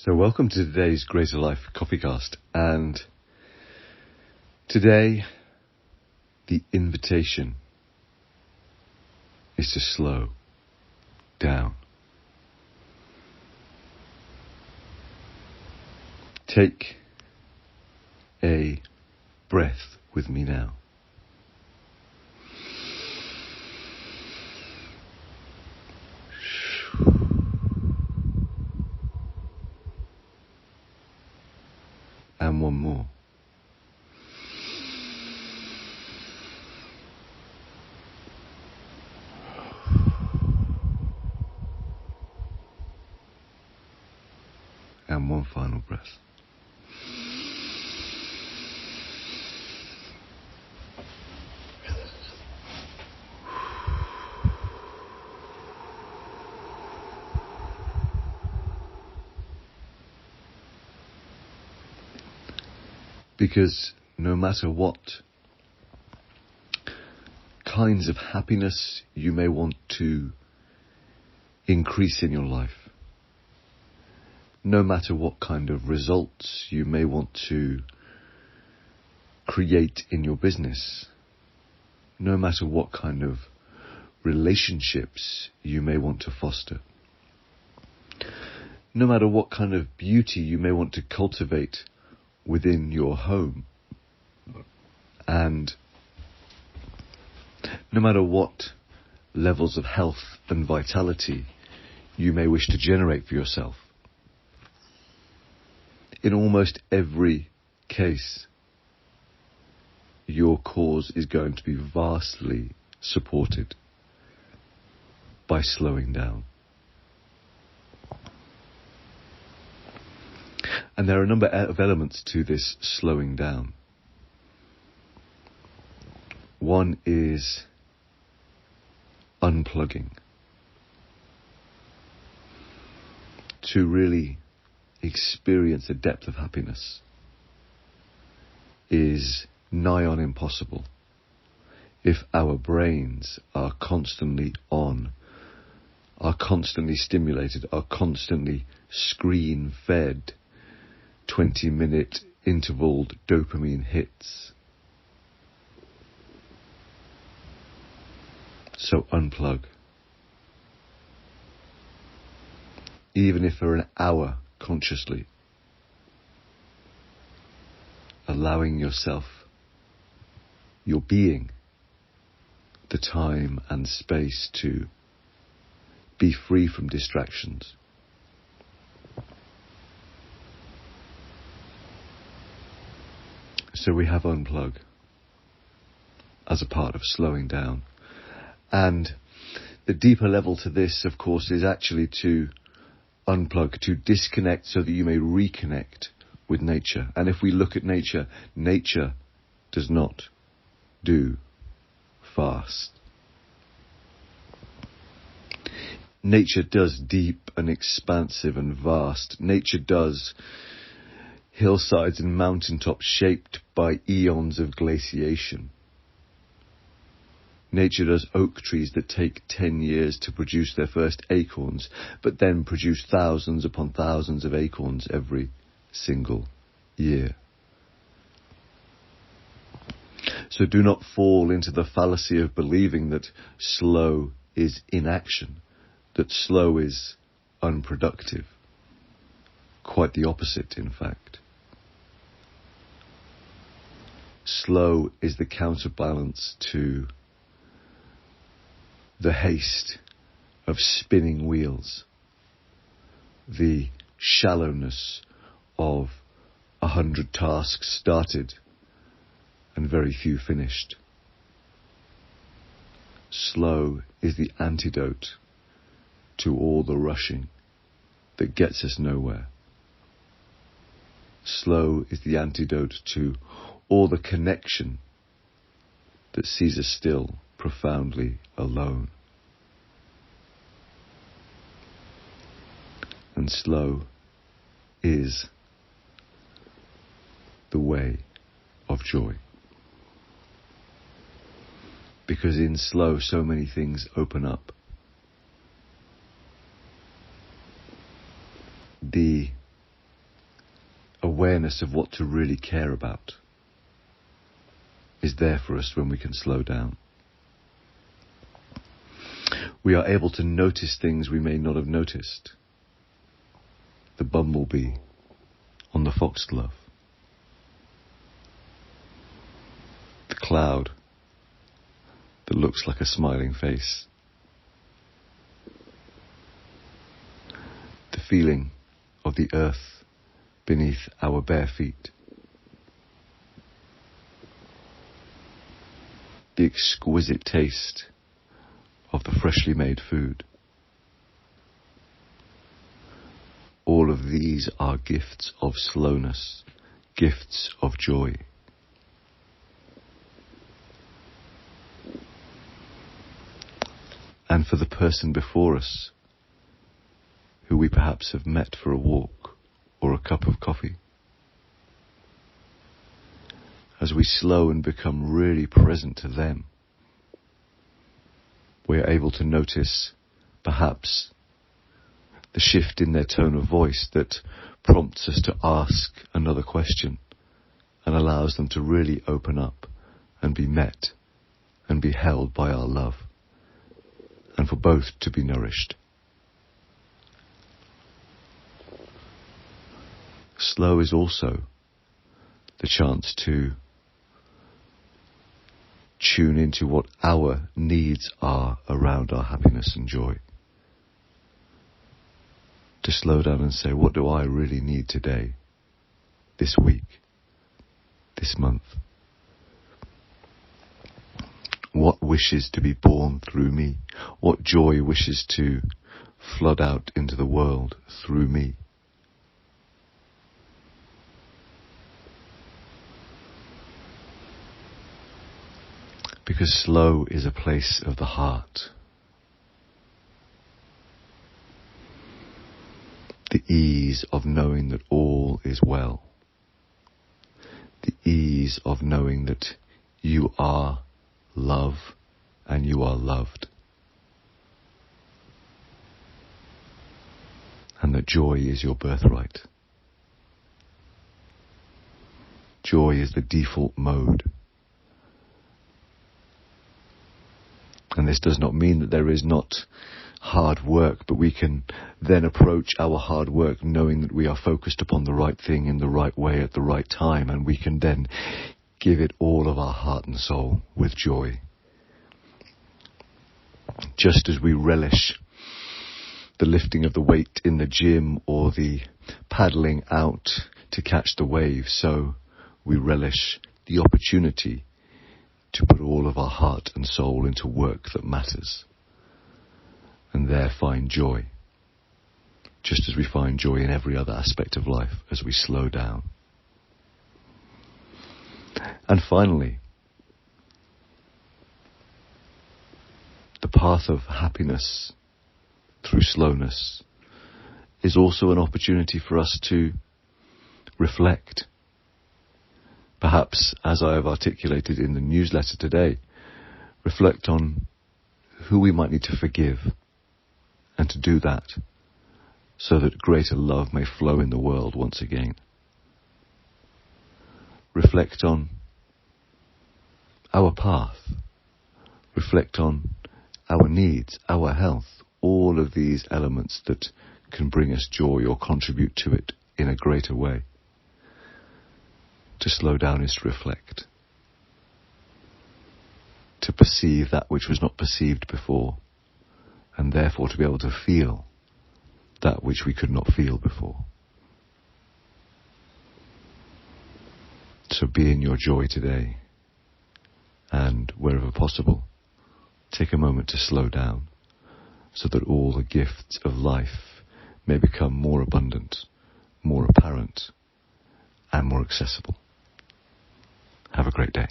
So welcome to today's Greater Life CoffeeCast, and today the invitation is to slow down. Take a breath with me now. And one more. And one final breath. Because no matter what kinds of happiness you may want to increase in your life, no matter what kind of results you may want to create in your business, no matter what kind of relationships you may want to foster, no matter what kind of beauty you may want to cultivate within your home, and no matter what levels of health and vitality you may wish to generate for yourself, in almost every case, your cause is going to be vastly supported by slowing down. And there are a number of elements to this slowing down. One is unplugging. To really experience a depth of happiness is nigh on impossible if our brains are constantly on, are constantly stimulated, are constantly screen-fed 20-minute intervalled dopamine hits. So unplug. Even if for an hour consciously, allowing yourself, your being, the time and space to be free from distractions. So we have unplug as a part of slowing down. And the deeper level to this, of course, is actually to unplug, to disconnect so that you may reconnect with nature. And if we look at nature, nature does not do fast. Nature does deep and expansive and vast. Nature does hillsides and mountaintops shaped by eons of glaciation. Nature does oak trees that take 10 years to produce their first acorns, but then produce thousands upon thousands of acorns every single year. So do not fall into the fallacy of believing that slow is inaction, that slow is unproductive. Quite the opposite, in fact. Slow is the counterbalance to the haste of spinning wheels, the shallowness of 100 tasks started and very few finished. Slow is the antidote to all the rushing that gets us nowhere. Slow is the antidote to all the connection that sees us still profoundly alone. And slow is the way of joy. Because in slow, so many things open up. The awareness of what to really care about is there for us when we can slow down. We are able to notice things we may not have noticed. The bumblebee on the foxglove. The cloud that looks like a smiling face. The feeling of the earth beneath our bare feet. The exquisite taste of the freshly made food. All of these are gifts of slowness, gifts of joy. And for the person before us, who we perhaps have met for a walk or a cup of coffee, as we slow and become really present to them, we are able to notice perhaps the shift in their tone of voice that prompts us to ask another question and allows them to really open up and be met and be held by our love, and for both to be nourished. Slow is also the chance to tune into what our needs are around our happiness and joy. To slow down and say, what do I really need today, this week, this month? What wishes to be born through me? What joy wishes to flood out into the world through me? Because slow is a place of the heart. The ease of knowing that all is well. The ease of knowing that you are love and you are loved. And that joy is your birthright. Joy is the default mode. And this does not mean that there is not hard work, but we can then approach our hard work knowing that we are focused upon the right thing in the right way at the right time, and we can then give it all of our heart and soul with joy. Just as we relish the lifting of the weight in the gym or the paddling out to catch the wave, so we relish the opportunity to put all of our heart and soul into work that matters, and there find joy, just as we find joy in every other aspect of life as we slow down. And finally, the path of happiness through slowness is also an opportunity for us to reflect. Perhaps, as I have articulated in the newsletter today, reflect on who we might need to forgive, and to do that so that greater love may flow in the world once again. Reflect on our path. Reflect on our needs, our health, all of these elements that can bring us joy or contribute to it in a greater way. To slow down is to reflect, to perceive that which was not perceived before, and therefore to be able to feel that which we could not feel before. So be in your joy today, and wherever possible, take a moment to slow down, so that all the gifts of life may become more abundant, more apparent, and more accessible. Have a great day.